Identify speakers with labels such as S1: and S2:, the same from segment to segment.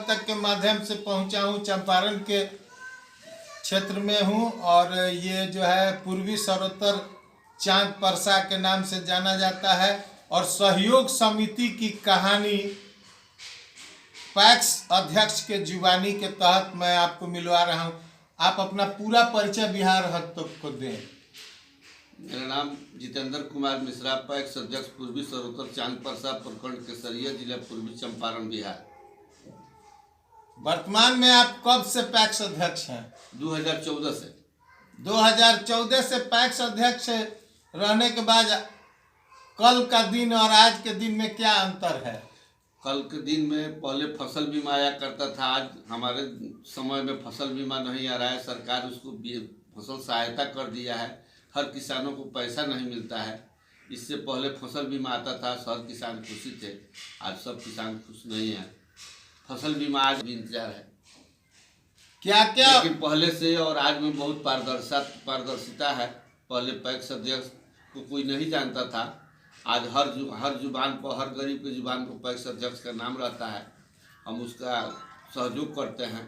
S1: तक के माध्यम से पहुंचा हूं। चंपारण के क्षेत्र में हूं और ये जो है पूर्वी सर्वोत्तर चांद परसा के नाम से जाना जाता है। और सहयोग समिति की कहानी पैक्स अध्यक्ष के जुबानी के तहत मैं आपको मिलवा रहा हूं। आप अपना पूरा परिचय बिहार हद तक को दें।
S2: मेरा नाम जितेंद्र कुमार मिश्रा, पैक्स अध्यक्ष पूर्वी सर्वोत्तर चांद परसा प्रखंड केसरिया जिला पूर्वी चंपारण बिहार।
S1: वर्तमान में आप कब से पैक्स अध्यक्ष हैं?
S2: 2014 से।
S1: 2014 से पैक्स अध्यक्ष रहने के बाद कल का दिन और आज के दिन में क्या अंतर है?
S2: कल के दिन में पहले फसल बीमा आया करता था, आज हमारे समय में फसल बीमा नहीं आ रहा है। सरकार उसको फसल सहायता कर दिया है, हर किसानों को पैसा नहीं मिलता है। इससे पहले फसल बीमा आता था, हर किसान खुशी थे, आज सब किसान खुश नहीं है। फसल बीमा आज भी इंतजार है
S1: क्या क्या,
S2: लेकिन पहले से और आज में बहुत पारदर्शिता है। पहले पैक्स अध्यक्ष को कोई नहीं जानता था, आज हर जुबान पर, हर गरीब के जुबान पर पैक्स अध्यक्ष का नाम रहता है। हम उसका सहयोग करते हैं।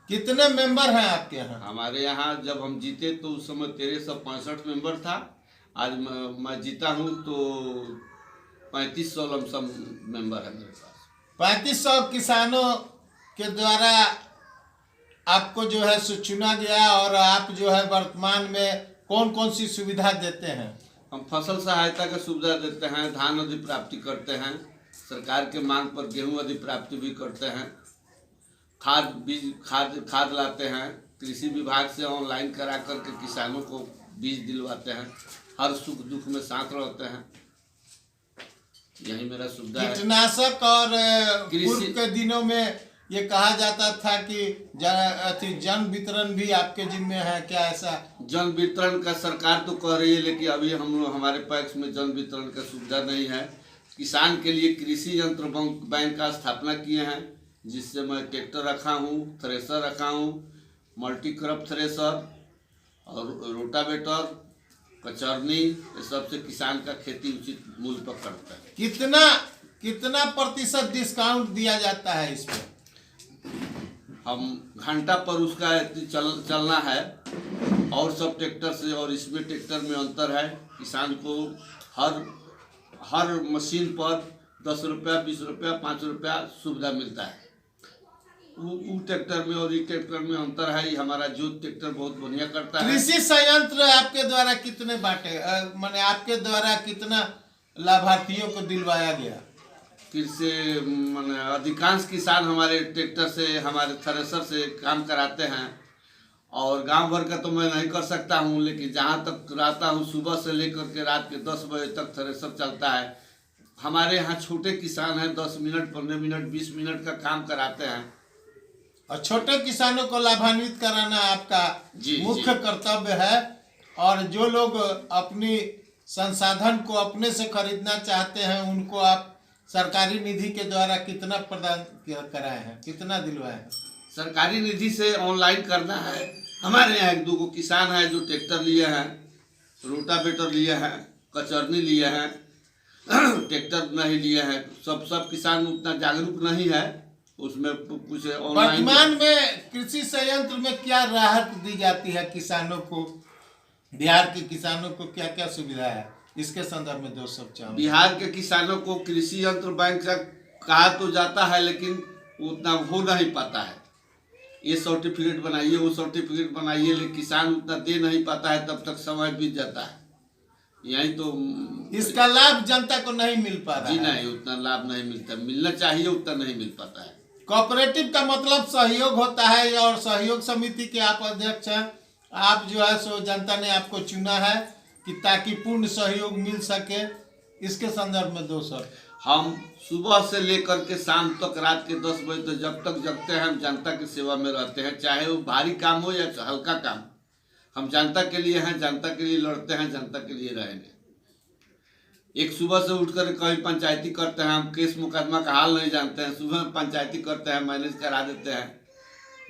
S1: कितने मेंबर हैं आपके यहाँ?
S2: हमारे यहाँ जब हम जीते तो उस समय 1365 मेंबर था। आज मैं जीता हूँ तो 3500 लमसम मेंबर है मेरे पास।
S1: 3500 किसानों के द्वारा आपको जो है सो चुना गया। और आप जो है वर्तमान में कौन कौन सी सुविधा देते हैं?
S2: हम फसल सहायता का सुविधा देते हैं, धान अधिप्राप्ति करते हैं, सरकार के मांग पर गेहूं अधिप्राप्ति भी करते हैं, खाद लाते हैं, कृषि विभाग से ऑनलाइन करा करके किसानों को बीज दिलवाते हैं, हर सुख दुख में साथ रहते हैं। यही मेरा सुविधा है।
S1: कीटनाशक और पूर्व के दिनों में ये कहा जाता था कि जन वितरण भी आपके जिम्मे है, क्या ऐसा?
S2: जन वितरण का सरकार तो कह रही है, लेकिन अभी हमारे पैक्स में जन वितरण का सुविधा नहीं है। किसान के लिए कृषि यंत्र बैंक का स्थापना किए हैं, जिससे मैं ट्रैक्टर रखा हूँ, थ्रेसर रखा हूँ, मल्टी क्रॉप थ्रेसर और रोटावेटर, कचरनी, ये सबसे किसान का खेती उचित मूल्य पर करता है।
S1: कितना प्रतिशत डिस्काउंट दिया जाता है इस पर?
S2: हम घंटा पर उसका चलना है और सब ट्रैक्टर से, और इसमें ट्रैक्टर में अंतर है। किसान को हर मशीन पर 10 रुपया, 20 रुपया, 5 रुपया सुविधा मिलता है। वो ट्रैक्टर में और इस ट्रैक्टर में अंतर है। ये हमारा जोत ट्रैक्टर बहुत बढ़िया करता है।
S1: कृषि संयंत्र आपके द्वारा कितने बांटे, माने आपके द्वारा कितना लाभार्थियों को दिलवाया गया?
S2: कृषि माने अधिकांश किसान हमारे ट्रैक्टर से, हमारे थ्रेसर से काम कराते हैं। और गांव भर का तो मैं नहीं कर सकता हूं, लेकिन जहां तक रहता हूं सुबह से लेकर के रात के 10 बजे तक थ्रेसर चलता है। हमारे यहाँ छोटे किसान हैं, 10 मिनट, 15 मिनट, 20 मिनट का काम कराते हैं।
S1: और छोटे किसानों को लाभान्वित कराना आपका मुख्य कर्तव्य है। और जो लोग अपनी संसाधन को अपने से खरीदना चाहते हैं, उनको आप सरकारी निधि के द्वारा कितना प्रदान कराए हैं, कितना दिलवाए हैं?
S2: सरकारी निधि से ऑनलाइन करना है। हमारे यहाँ 2 किसान हैं जो ट्रैक्टर लिए हैं, रोटावेटर लिए हैं, कचरनी लिए हैं, ट्रैक्टर नहीं लिए हैं। सब किसान उतना जागरूक नहीं है, उसमें कुछ ऑनलाइन।
S1: वर्तमान में कृषि संयंत्र में क्या राहत दी जाती है किसानों को? बिहार के किसानों को क्या क्या सुविधा है, इसके संदर्भ में 2 शब्द चाहूँगा।
S2: बिहार के किसानों को कृषि यंत्र बैंक का कहा तो जाता है, लेकिन उतना हो नहीं पाता है। ये सर्टिफिकेट बनाइए, वो सर्टिफिकेट बनाइए, लेकिन किसान उतना दे नहीं पाता है, तब तक समय बीत जाता है। यही तो
S1: इसका लाभ जनता को नहीं मिल पा रहा
S2: जी
S1: है।
S2: नहीं, उतना लाभ नहीं मिलता, मिलना चाहिए उतना नहीं मिल पाता है।
S1: कोऑपरेटिव का मतलब सहयोग होता है, और सहयोग समिति के आप अध्यक्ष हैं। आप जो है सो जनता ने आपको चुना है कि ताकि पूर्ण सहयोग मिल सके। इसके संदर्भ में 2 शब्द।
S2: हम सुबह से लेकर के शाम तक, रात के 10 बजे तक जब तक जगते हैं, हम जनता की सेवा में रहते हैं। चाहे वो भारी काम हो या हल्का काम, हम जनता के लिए हैं, जनता के लिए लड़ते हैं, जनता के लिए रहेंगे। एक सुबह से उठकर कहीं पंचायती करते हैं, हम केस मुकदमा का हाल नहीं जानते हैं, सुबह में पंचायती करते हैं, मैनेज करा देते हैं।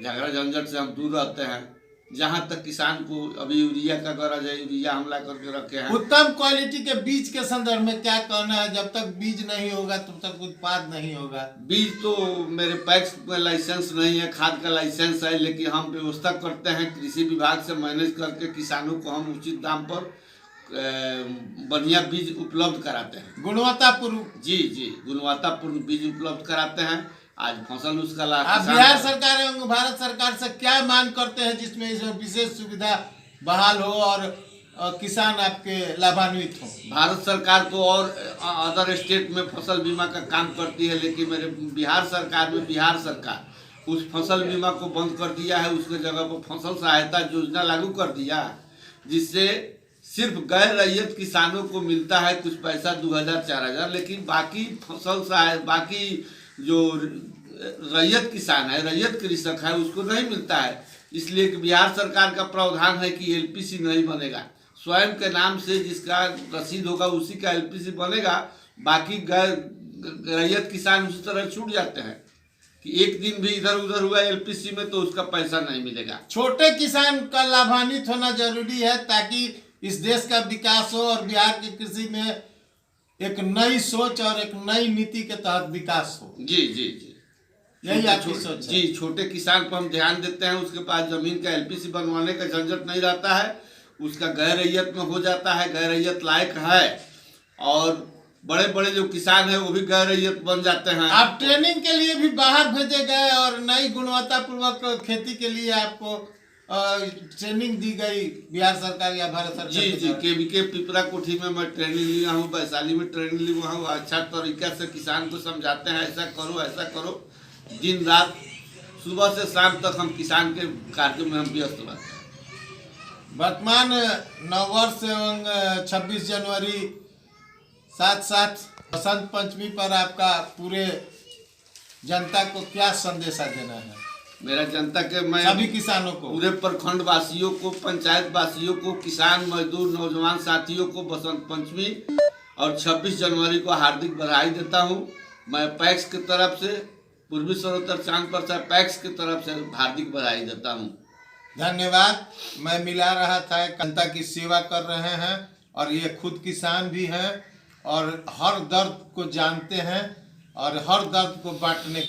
S2: झगड़ा झंझट से हम दूर रहते हैं। जहां तक किसान को अभी यूरिया का गरज है, यूरिया हम ला करके रखे हैं।
S1: उत्तम क्वालिटी के बीज के संदर्भ में क्या कहना है? जब तक बीज नहीं होगा तब तक उत्पाद नहीं होगा।
S2: बीज तो मेरे पैक्स में लाइसेंस नहीं है, खाद का लाइसेंस है, लेकिन हम व्यवस्था करते हैं कृषि विभाग से मैनेज करके, किसानों को हम उचित दाम पर बढ़िया बीज उपलब्ध कराते हैं।
S1: गुणवत्तापूर्ण।
S2: जी जी, गुणवत्तापूर्ण बीज उपलब्ध कराते हैं। आज फसल उसका
S1: आप बिहार सरकार एवं भारत सरकार से क्या मांग करते हैं जिसमें इसमें विशेष सुविधा बहाल हो और किसान आपके लाभान्वित हो?
S2: भारत सरकार तो और अदर स्टेट में फसल बीमा का काम करती है, लेकिन मेरे बिहार सरकार में बिहार सरकार उस फसल बीमा को बंद कर दिया है। उसके जगह पर फसल सहायता योजना लागू कर दिया, जिससे सिर्फ गैर रैयत किसानों को मिलता है कुछ पैसा 2000-4000, लेकिन बाकी फसल सहायता, बाकी जो रैयत किसान है, रैयत कृषक है, उसको नहीं मिलता है। इसलिए कि बिहार सरकार का प्रावधान है कि एलपीसी नहीं बनेगा, स्वयं के नाम से जिसका रसीद होगा उसी का एलपीसी बनेगा, बाकी गैर रैयत किसान उसी तरह छूट जाते हैं कि एक दिन भी इधर उधर हुआ एलपीसी में तो उसका पैसा नहीं मिलेगा।
S1: छोटे किसान का लाभान्वित होना जरूरी है ताकि इस देश का विकास हो और बिहार की कृषि में एक नई सोच और एक नई नीति के तहत विकास हो।
S2: जी जी जी,
S1: यही आपकी सोच है?
S2: जी, छोटे किसान पर हम ध्यान देते हैं। उसके पास जमीन का एलपीसी बनवाने का झंझट नहीं रहता है, उसका गैर रैयत में हो जाता है, गैर रैयत लायक है, और बड़े बड़े जो किसान है वो भी गैर रैयत बन जाते हैं।
S1: आप ट्रेनिंग के लिए भी बाहर भेजे गए और नई गुणवत्तापूर्वक खेती के लिए आपको ट्रेनिंग दी गई बिहार सरकार या भारत सरकार?
S2: जी जी, केवीके पिपरा कोठी में मैं ट्रेनिंग लिया हूँ, वैशाली में ट्रेनिंग लिया हूँ। अच्छा तरीका से किसान को समझाते हैं, ऐसा करो ऐसा करो। दिन रात सुबह से शाम तक हम किसान के कार्यों में हम व्यस्त रहते हैं।
S1: वर्तमान नववर्ष एवं 26 जनवरी साथ साथ बसंत पंचमी पर आपका पूरे जनता को क्या संदेशा देना है?
S2: मेरा जनता के, मैं
S1: सभी किसानों को, पूरे
S2: प्रखंड वासियों को, पंचायत वासियों को, किसान मजदूर नौजवान साथियों को बसंत पंचमी और 26 जनवरी को हार्दिक बधाई देता हूं। मैं पैक्स की तरफ से, पूर्वी सर्वोत्तर चांद प्रसाद पैक्स की तरफ से हार्दिक बधाई देता हूं।
S1: धन्यवाद। मैं मिला रहा था, जनता की सेवा कर रहे हैं और ये खुद किसान भी हैं और हर दर्द को जानते हैं और हर दर्द को बांटने